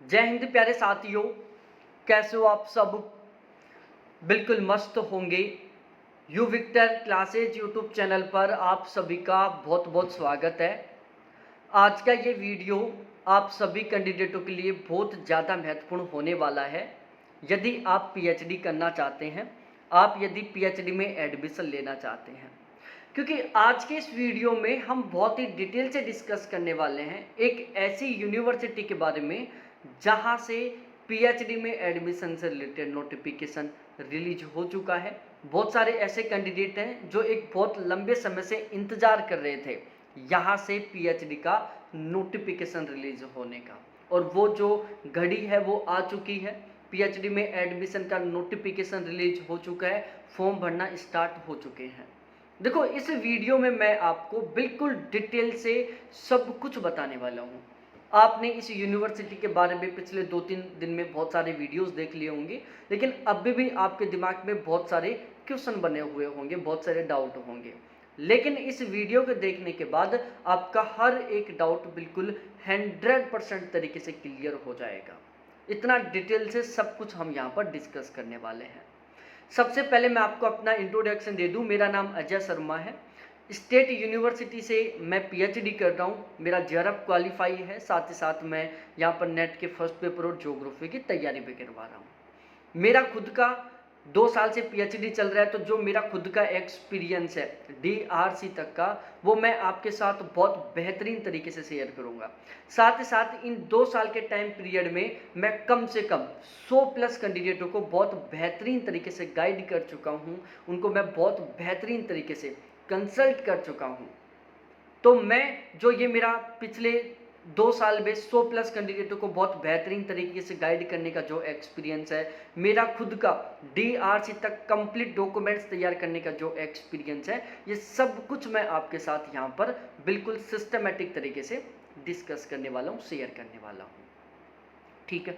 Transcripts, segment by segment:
जय हिंद प्यारे साथियों, कैसे हो आप सब। बिल्कुल मस्त होंगे। You Victor classes YouTube channel पर आप सभी का बहुत बहुत स्वागत है। आज का ये वीडियो आप सभी कैंडिडेटों के लिए बहुत ज़्यादा महत्वपूर्ण होने वाला है। यदि आप पीएचडी करना चाहते हैं, आप यदि पीएचडी में एडमिशन लेना चाहते हैं, क्योंकि आज के इस वीडियो में हम बहुत ही डिटेल से डिस्कस करने वाले हैं एक ऐसी यूनिवर्सिटी के बारे में जहां से पीएचडी में एडमिशन से रिलेटेड नोटिफिकेशन रिलीज हो चुका है। बहुत सारे ऐसे कैंडिडेट हैं जो एक बहुत लंबे समय से इंतजार कर रहे थे यहाँ से पीएचडी का नोटिफिकेशन रिलीज होने का, और वो जो घड़ी है वो आ चुकी है। पीएचडी में एडमिशन का नोटिफिकेशन रिलीज हो चुका है, फॉर्म भरना स्टार्ट हो चुके हैं। देखो, इस वीडियो में मैं आपको बिल्कुल डिटेल से सब कुछ बताने वाला हूँ। आपने इस यूनिवर्सिटी के बारे में पिछले 2-3 दिन में बहुत सारे वीडियोस देख लिए होंगे, लेकिन अभी भी आपके दिमाग में बहुत सारे क्वेश्चन बने हुए होंगे, बहुत सारे डाउट होंगे। लेकिन इस वीडियो को देखने के बाद आपका हर एक डाउट बिल्कुल 100% तरीके से क्लियर हो जाएगा। इतना डिटेल से सब कुछ हम यहाँ पर डिस्कस करने वाले हैं। सबसे पहले मैं आपको अपना इंट्रोडक्शन दे दूं। मेरा नाम अजय शर्मा है। स्टेट यूनिवर्सिटी से मैं पीएचडी कर रहा हूं। मेरा जेआरएफ क्वालिफाई है, साथ ही साथ मैं यहां पर नेट के फर्स्ट पेपर और ज्योग्राफी की तैयारी भी करवा रहा हूं। मेरा खुद का 2 साल से पीएचडी चल रहा है, तो जो मेरा खुद का एक्सपीरियंस है डीआरसी तक का, वो मैं आपके साथ बहुत बेहतरीन तरीके से शेयर करूंगा। साथ ही साथ इन 2 साल के टाइम पीरियड में मैं कम से कम 100+ कैंडिडेटों को बहुत बेहतरीन तरीके से गाइड कर चुका हूं, उनको मैं बहुत बेहतरीन तरीके से कंसल्ट कर चुका हूं। तो मैं जो ये मेरा पिछले 2 साल में 100+ कैंडिडेटों को बहुत बेहतरीन तरीके से गाइड करने का जो एक्सपीरियंस है, मेरा खुद का डीआरसी तक कंप्लीट डॉक्यूमेंट्स तैयार करने का जो एक्सपीरियंस है, ये सब कुछ मैं आपके साथ यहाँ पर बिल्कुल सिस्टमेटिक तरीके से डिस्कस करने वाला हूँ, शेयर करने वाला हूँ। ठीक है,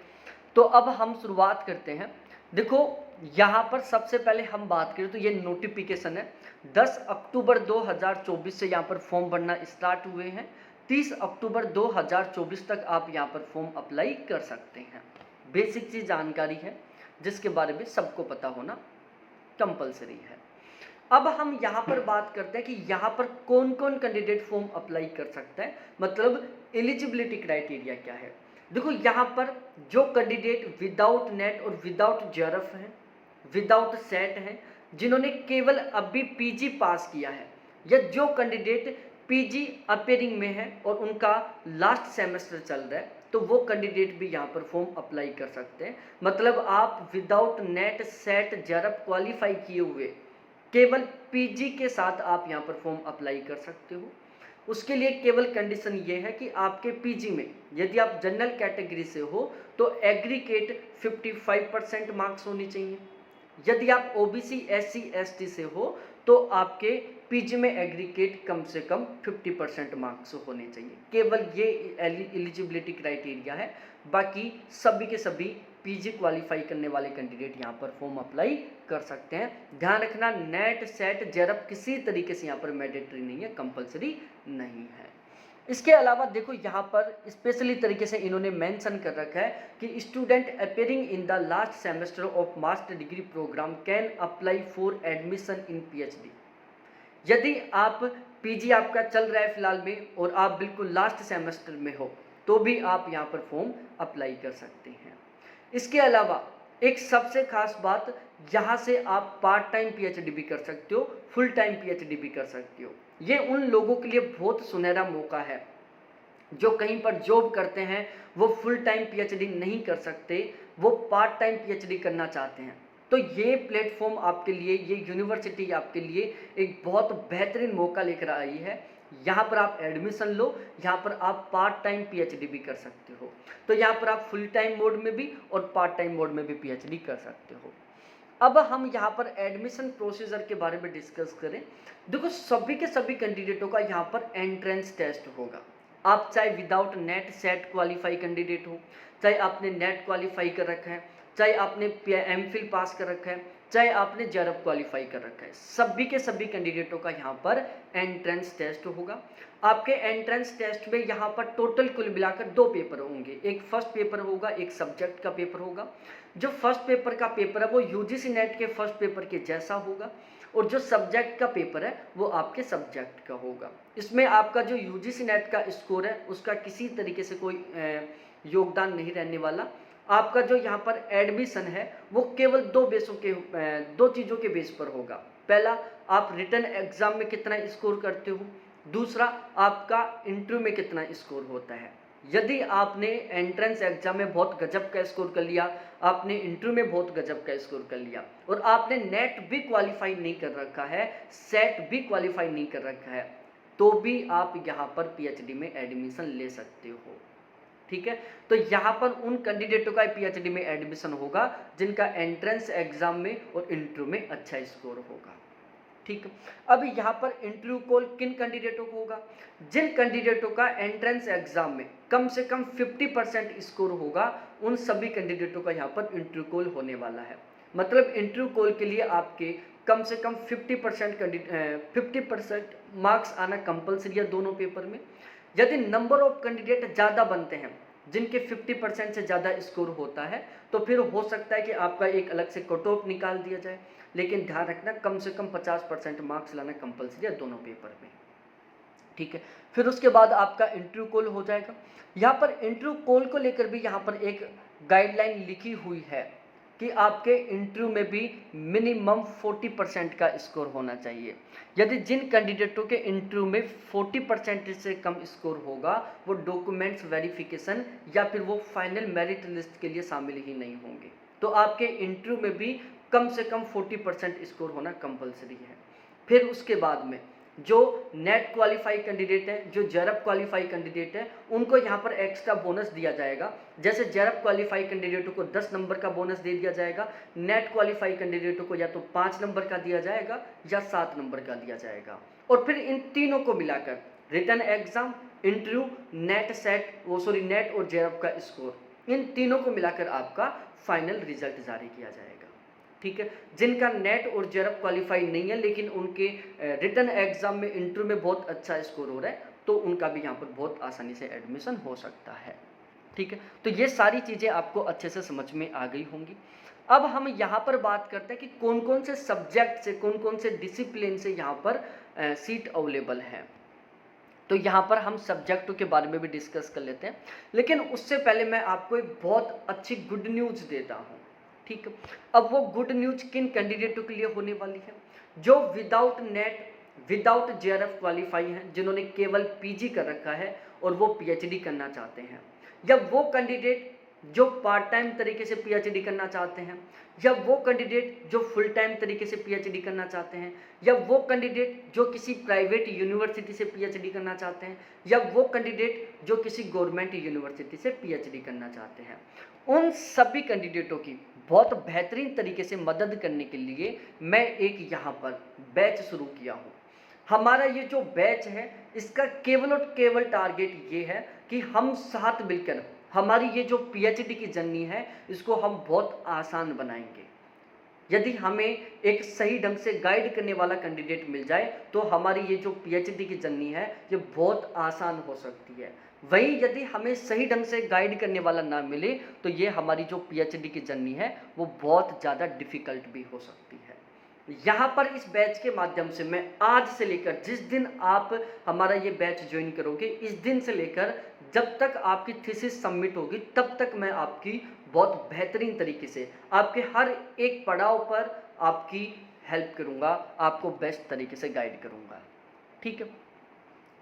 तो अब हम शुरुआत करते हैं। देखो, यहाँ पर सबसे पहले हम बात करें तो ये नोटिफिकेशन है। 10 अक्टूबर 2024 से यहाँ पर फॉर्म भरना स्टार्ट हुए हैं। 30 अक्टूबर 2024 तक आप यहाँ पर फॉर्म अप्लाई कर सकते हैं। बेसिक सी जानकारी है जिसके बारे में सबको पता होना कंपलसरी है। अब हम यहाँ पर बात करते हैं कि यहाँ पर कौन कौन कैंडिडेट फॉर्म अप्लाई कर सकता है, मतलब एलिजिबिलिटी क्राइटेरिया क्या है। देखो, यहाँ पर जो कैंडिडेट विदाउट नेट और विदाउट जेआरएफ हैं, विदाउट सेट हैं, जिन्होंने केवल अभी पीजी पास किया है, या जो कैंडिडेट पीजी अपेयरिंग में है और उनका लास्ट सेमेस्टर चल रहा है, तो वो कैंडिडेट भी यहाँ पर फॉर्म अप्लाई कर सकते हैं। मतलब आप without net set JRF qualify किए हुए केवल पीजी के साथ आप यहाँ पर फॉर्म अप्लाई कर सकते हो। उसके लिए केवल कंडीशन ये है कि आपके पीजी में यदि आप जनरल कैटेगरी से हो तो एग्रीगेट 55% मार्क्स होने चाहिए। यदि आप ओबीसी एससी एसटी से हो तो आपके पीजी में एग्रीगेट कम से कम 50% मार्क्स होने चाहिए। केवल ये एलिजिबिलिटी क्राइटेरिया है। बाकी सभी के सभी पीजी क्वालिफाई करने वाले कैंडिडेट यहाँ पर फॉर्म अप्लाई कर सकते हैं। ध्यान रखना, नेट सेट जेआरएफ किसी तरीके से यहाँ पर मैंडेटरी नहीं है, कंपलसरी नहीं है। इसके अलावा देखो, यहाँ पर स्पेशली तरीके से इन्होंने मेंशन कर रखा है कि student appearing in the last semester of master degree program can apply for admission in PhD. यदि आप पीजी आपका चल रहा है फिलहाल में और आप बिल्कुल लास्ट सेमेस्टर में हो, तो भी आप यहाँ पर फॉर्म अप्लाई कर सकते हैं। इसके अलावा एक सबसे खास बात, यहाँ से आप पार्ट टाइम पीएचडी भी कर सकते हो, फुल टाइम पीएचडी भी कर सकते हो। ये उन लोगों के लिए बहुत सुनहरा मौका है जो कहीं पर जॉब करते हैं, वो फुल टाइम पीएचडी नहीं कर सकते, वो पार्ट टाइम पीएचडी करना चाहते हैं। तो ये प्लेटफॉर्म आपके लिए, ये यूनिवर्सिटी आपके लिए एक बहुत बेहतरीन मौका लेकर आई है। यहाँ पर आप एडमिशन लो, यहाँ पर आप पार्ट टाइम पीएचडी भी कर सकते हो। तो यहाँ पर आप फुल टाइम मोड में भी और पार्ट टाइम मोड में भी पीएचडी कर सकते हो। अब हम यहाँ पर एडमिशन प्रोसीजर के बारे में डिस्कस करें। देखो, सभी के सभी कैंडिडेटों का यहाँ पर एंट्रेंस टेस्ट होगा। आप चाहे without net set qualify candidate हो, चाहे आपने नेट क्वालिफाई कर रखा है, चाहे आपने एमफिल पास कर रखा है, चाहे आपने जेआरएफ क्वालिफाई कर रखा है, सभी के सभी कैंडिडेटों का यहाँ पर एंट्रेंस टेस्ट होगा। आपके एंट्रेंस टेस्ट में यहाँ पर टोटल कुल मिलाकर 2 पेपर होंगे, एक फर्स्ट पेपर होगा, एक सब्जेक्ट का पेपर होगा। जो फर्स्ट पेपर का पेपर है वो यूजीसी नेट के फर्स्ट पेपर के जैसा होगा, और जो सब्जेक्ट का पेपर है वो आपके सब्जेक्ट का होगा। इसमें आपका जो यूजीसी नेट का स्कोर है उसका किसी तरीके से कोई योगदान नहीं रहने वाला। आपका जो यहाँ पर एडमिशन है वो केवल 2 चीज़ों के बेस पर होगा। पहला, आप रिटन एग्जाम में कितना स्कोर करते हो, दूसरा आपका इंटरव्यू में कितना स्कोर होता है। यदि आपने एंट्रेंस एग्जाम में बहुत गजब का स्कोर कर लिया, आपने इंटरव्यू में बहुत गजब का स्कोर कर लिया, और आपने नेट भी क्वालिफाई नहीं कर रखा है, सेट भी क्वालिफाई नहीं कर रखा है, तो भी आप यहाँ पर पीएचडी में एडमिशन ले सकते हो। ठीक है, तो यहाँ पर उन कैंडिडेटों का पीएचडी में एडमिशन होगा जिनका एंट्रेंस एग्जाम में और इंटरव्यू में अच्छा स्कोर होगा। ठीक, अब यहाँ पर इंटरव्यू कॉल किन कैंडिडेटों को होगा, जिन कैंडिडेटों का एंट्रेंस एग्जाम में कम से कम 50% स्कोर होगा, उन सभी कैंडिडेटों का यहाँ पर इंटरव्यू कॉल होने वाला है। मतलब इंटरव्यू कॉल के लिए आपके कम से कम 50% मार्क्स आना कंपलसरी है दोनों पेपर में। यदि नंबर ऑफ कैंडिडेट ज़्यादा बनते हैं, जिनके 50% से ज़्यादा स्कोर होता है, तो फिर हो सकता है कि आपका एक अलग से कट ऑफ निकाल दिया जाए, लेकिन ध्यान रखना कम से कम 50% मार्क्स लाना कंपलसरी है दोनों पेपर में। ठीक है, फिर उसके बाद आपका इंटरव्यू कॉल हो जाएगा। यहाँ पर इंटरव्यू कॉल को लेकर भी यहाँ पर एक गाइडलाइन लिखी हुई है कि आपके इंटरव्यू में भी मिनिमम 40% का स्कोर होना चाहिए। यदि जिन कैंडिडेटों के इंटरव्यू में 40% से कम स्कोर होगा, वो डॉक्यूमेंट्स वेरिफिकेशन या फिर वो फाइनल मेरिट लिस्ट के लिए शामिल ही नहीं होंगे। तो आपके इंटरव्यू में भी कम से कम 40% स्कोर होना कंपलसरी है। फिर उसके बाद में जो नेट क्वालिफाई कैंडिडेट है, जो जेआरएफ क्वालिफाई कैंडिडेट है, उनको यहाँ पर एक्स्ट्रा बोनस दिया जाएगा। जैसे जेआरएफ क्वालिफाई कैंडिडेटों को 10 नंबर का बोनस दे दिया जाएगा, नेट क्वालिफाई कैंडिडेटों को या तो 5 नंबर का दिया जाएगा या 7 नंबर का दिया जाएगा। और फिर इन तीनों को मिलाकर रिटन एग्जाम, इंटरव्यू, नेट और जेआरएफ का स्कोर, इन तीनों को मिलाकर आपका फाइनल रिजल्ट जारी किया जाएगा। ठीक है, जिनका नेट और जेआरएफ क्वालिफाई नहीं है लेकिन उनके रिटन एग्जाम में, इंटरव्यू में बहुत अच्छा स्कोर हो रहा है, तो उनका भी यहाँ पर बहुत आसानी से एडमिशन हो सकता है। ठीक है, तो ये सारी चीज़ें आपको अच्छे से समझ में आ गई होंगी। अब हम यहाँ पर बात करते हैं कि कौन कौन से सब्जेक्ट से, कौन कौन से डिसिप्लिन से यहाँ पर सीट अवेलेबल है। तो यहाँ पर हम सब्जेक्टों के बारे में भी डिस्कस कर लेते हैं, लेकिन उससे पहले मैं आपको एक बहुत अच्छी गुड न्यूज़ देता हूँ। ठीक है, अब वो गुड न्यूज़ किन कैंडिडेटों के लिए होने वाली है, जो without net, without JRF qualify हैं, जिन्होंने केवल पीजी कर रखा है और वो पीएचडी करना चाहते हैं, या वो कैंडिडेट जो पार्ट टाइम तरीके से पीएचडी करना चाहते हैं, या वो कैंडिडेट जो फुल टाइम तरीके से पीएचडी करना चाहते हैं, या वो कैंडिडेट जो किसी प्राइवेट यूनिवर्सिटी से पीएचडी करना चाहते हैं, या वो कैंडिडेट जो किसी गवर्नमेंट यूनिवर्सिटी से पीएचडी करना चाहते हैं। उन सभी कैंडिडेटों की बहुत बेहतरीन तरीके से मदद करने के लिए मैं एक यहाँ पर बैच शुरू किया हूँ। हमारा ये जो बैच है, इसका केवल और केवल टारगेट ये है कि हम साथ मिलकर हमारी ये जो पीएचडी की जर्नी है, इसको हम बहुत आसान बनाएंगे। यदि हमें एक सही ढंग से गाइड करने वाला कैंडिडेट मिल जाए, तो हमारी ये जो पीएचडी की जर्नी है, ये बहुत आसान हो सकती है। वहीं यदि हमें सही ढंग से गाइड करने वाला ना मिले, तो ये हमारी जो पीएचडी की जर्नी है, वो बहुत ज़्यादा डिफ़िकल्ट भी हो सकती है। यहाँ पर इस बैच के माध्यम से मैं आज से लेकर, जिस दिन आप हमारा ये बैच ज्वाइन करोगे, इस दिन से लेकर जब तक आपकी थीसिस सबमिट होगी, तब तक मैं आपकी बहुत बेहतरीन तरीके से आपके हर एक पड़ाव पर आपकी हेल्प करूँगा, आपको बेस्ट तरीके से गाइड करूँगा। ठीक है,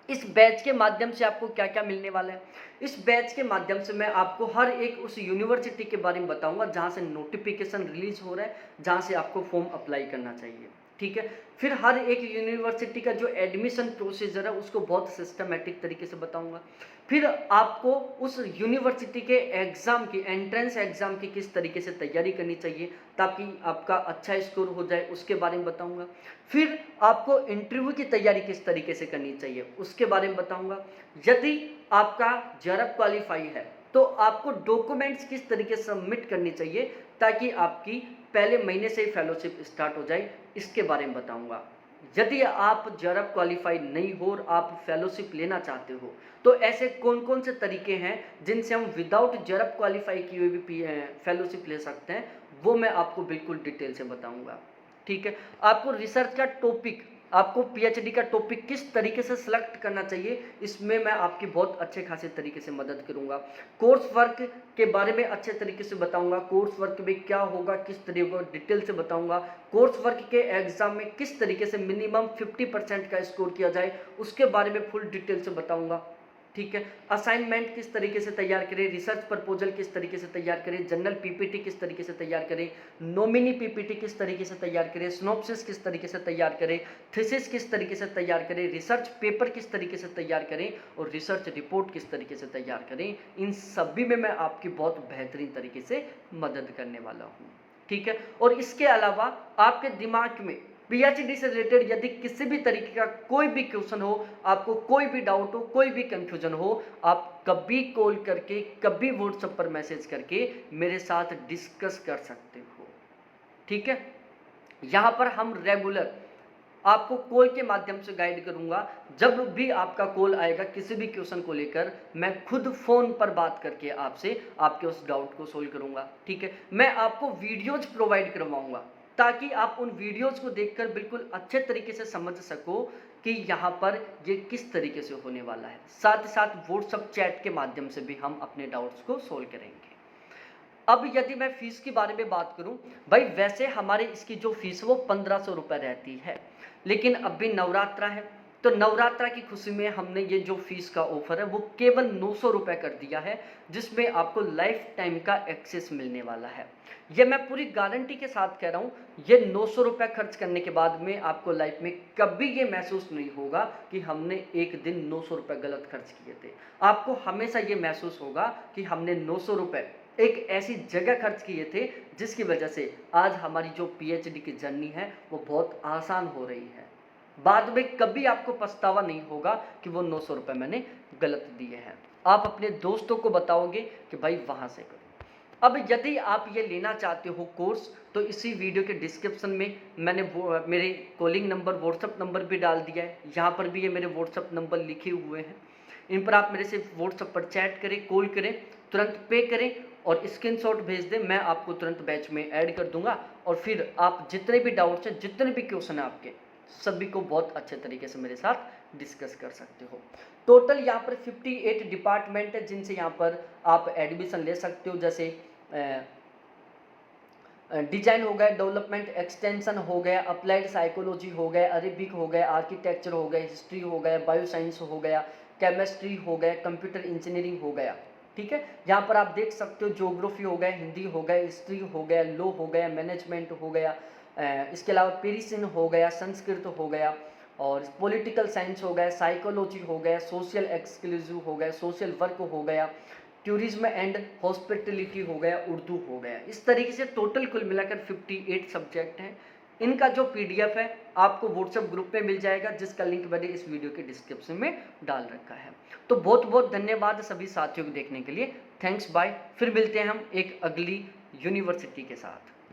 इस बैच के माध्यम से आपको क्या क्या मिलने वाला है। इस बैच के माध्यम से मैं आपको हर एक उस यूनिवर्सिटी के बारे में बताऊंगा जहां से नोटिफिकेशन रिलीज हो रहा है, जहां से आपको फॉर्म अप्लाई करना चाहिए। ठीक है, फिर हर एक यूनिवर्सिटी का जो एडमिशन प्रोसीजर है उसको बहुत सिस्टमेटिक तरीके से बताऊंगा। फिर आपको उस यूनिवर्सिटी के एग्ज़ाम की, एंट्रेंस एग्ज़ाम की किस तरीके से तैयारी करनी चाहिए ताकि आपका अच्छा स्कोर हो जाए, उसके बारे में बताऊंगा। फिर आपको इंटरव्यू की तैयारी किस तरीके से करनी चाहिए, उसके बारे में बताऊंगा। यदि आपका जेआरएफ क्वालिफाई है, तो आपको डॉक्यूमेंट्स किस तरीके से सबमिट करनी चाहिए ताकि आपकी पहले महीने से ही फेलोशिप स्टार्ट हो जाए, इसके बारे में बताऊंगा। यदि आप जरब क्वालिफाई नहीं हो और आप फेलोशिप लेना चाहते हो, तो ऐसे कौन कौन से तरीके हैं जिनसे हम विदाउट जरब क्वालिफाई किए हुए भी फेलोशिप ले सकते हैं, वो मैं आपको बिल्कुल डिटेल से बताऊंगा। ठीक है, आपको रिसर्च का टॉपिक, आपको पीएचडी का टॉपिक किस तरीके से सिलेक्ट करना चाहिए, इसमें मैं आपकी बहुत अच्छे खासे तरीके से मदद करूंगा। कोर्स वर्क के बारे में अच्छे तरीके से बताऊंगा, कोर्स वर्क में क्या होगा, किस तरीके को डिटेल से बताऊंगा। कोर्स वर्क के एग्जाम में किस तरीके से मिनिमम 50% का स्कोर किया जाए, उसके बारे में फुल डिटेल से बताऊंगा। ठीक है, असाइनमेंट किस तरीके से तैयार करें, रिसर्च प्रपोजल किस तरीके से तैयार करें, जनरल पीपीटी किस तरीके से तैयार करें, नॉमिनी पीपीटी किस तरीके से तैयार करें, सिनॉप्सिस किस तरीके से तैयार करें, थीसिस किस तरीके से तैयार करें, रिसर्च पेपर किस तरीके से तैयार करें और रिसर्च रिपोर्ट किस तरीके से तैयार करें, इन सभी में मैं आपकी बहुत बेहतरीन तरीके से मदद करने वाला हूँ। ठीक है, और इसके अलावा आपके दिमाग में पीएचडी से रिलेटेड यदि किसी भी तरीके का कोई भी क्वेश्चन हो, आपको कोई भी डाउट हो, कोई भी कंफ्यूजन हो, आप कभी कॉल करके, कभी व्हाट्सएप पर मैसेज करके मेरे साथ डिस्कस कर सकते हो। ठीक है, यहाँ पर हम रेगुलर आपको कॉल के माध्यम से गाइड करूंगा। जब भी आपका कॉल आएगा किसी भी क्वेश्चन को लेकर, मैं खुद फोन पर बात करके आपसे आपके उस डाउट को सोल्व करूंगा। ठीक है, मैं आपको वीडियोज प्रोवाइड करवाऊंगा ताकि आप उन वीडियोज को देखकर बिल्कुल अच्छे तरीके से समझ सको कि यहाँ पर ये किस तरीके से होने वाला है। साथ ही साथ व्हाट्सएप चैट के माध्यम से भी हम अपने डाउट्स को सोल्व करेंगे। अब यदि मैं फीस के बारे में बात करूं, भाई वैसे हमारे इसकी जो फीस है वो 1500 रुपये रहती है, लेकिन अभी नवरात्रा है तो नवरात्रा की खुशी में हमने ये जो फीस का ऑफर है वो केवल 900 रुपये कर दिया है, जिसमें आपको लाइफ टाइम का एक्सेस मिलने वाला है। ये मैं पूरी गारंटी के साथ कह रहा हूँ, ये 900 रुपये खर्च करने के बाद में आपको लाइफ में कभी ये महसूस नहीं होगा कि हमने एक दिन 900 रुपये गलत खर्च किए थे। आपको हमेशा ये महसूस होगा कि हमने 900 रुपये एक ऐसी जगह खर्च किए थे जिसकी वजह से आज हमारी जो पीएचडी की जर्नी है वो बहुत आसान हो रही है। बाद में कभी आपको पछतावा नहीं होगा कि वो 900 रुपये मैंने गलत दिए हैं। आप अपने दोस्तों को बताओगे कि भाई वहाँ से करो। अब यदि आप ये लेना चाहते हो कोर्स, तो इसी वीडियो के डिस्क्रिप्शन में मैंने मेरे कॉलिंग नंबर, व्हाट्सअप नंबर भी डाल दिया है। यहाँ पर भी ये मेरे व्हाट्सअप नंबर लिखे हुए हैं, इन पर आप मेरे से व्हाट्सअप पर चैट करें, कॉल करें, तुरंत पे करें और स्क्रीनशॉट भेज दें। मैं आपको तुरंत बैच में ऐड कर दूंगा और फिर आप जितने भी डाउट्स हैं, जितने भी क्वेश्चन हैं आपके, सभी को बहुत अच्छे तरीके से मेरे साथ डिस्कस कर सकते हो। टोटल यहाँ पर 58 डिपार्टमेंट है जिनसे यहाँ पर आप एडमिशन ले सकते हो, जैसे डिजाइन हो गया, डेवलपमेंट एक्सटेंशन हो गया, अप्लाइड साइकोलॉजी हो गया, अरेबिक हो गया, आर्किटेक्चर हो गया, हिस्ट्री हो गया, बायो साइंस हो गया, केमिस्ट्री हो गया, कंप्यूटर इंजीनियरिंग हो गया। ठीक है, यहाँ पर आप देख सकते हो ज्योग्राफी हो गया, हिंदी हो गया, हिस्ट्री हो गया, लॉ हो गया, मैनेजमेंट हो गया, इसके अलावा पेरिसिन हो गया, संस्कृत हो गया और पॉलिटिकल साइंस हो गया, साइकोलॉजी हो गया, सोशल एक्सक्लूसिव हो गया, सोशल वर्क हो गया, टूरिज्म एंड हॉस्पिटलिटी हो गया, उर्दू हो गया। इस तरीके से टोटल कुल मिलाकर 58 सब्जेक्ट हैं। इनका जो पीडीएफ है आपको व्हाट्सएप ग्रुप में मिल जाएगा, जिसका लिंक मैंने इस वीडियो के डिस्क्रिप्शन में डाल रखा है। तो बहुत बहुत धन्यवाद सभी साथियों को देखने के लिए। Thanks, bye. फिर मिलते हैं हम एक अगली यूनिवर्सिटी के साथ।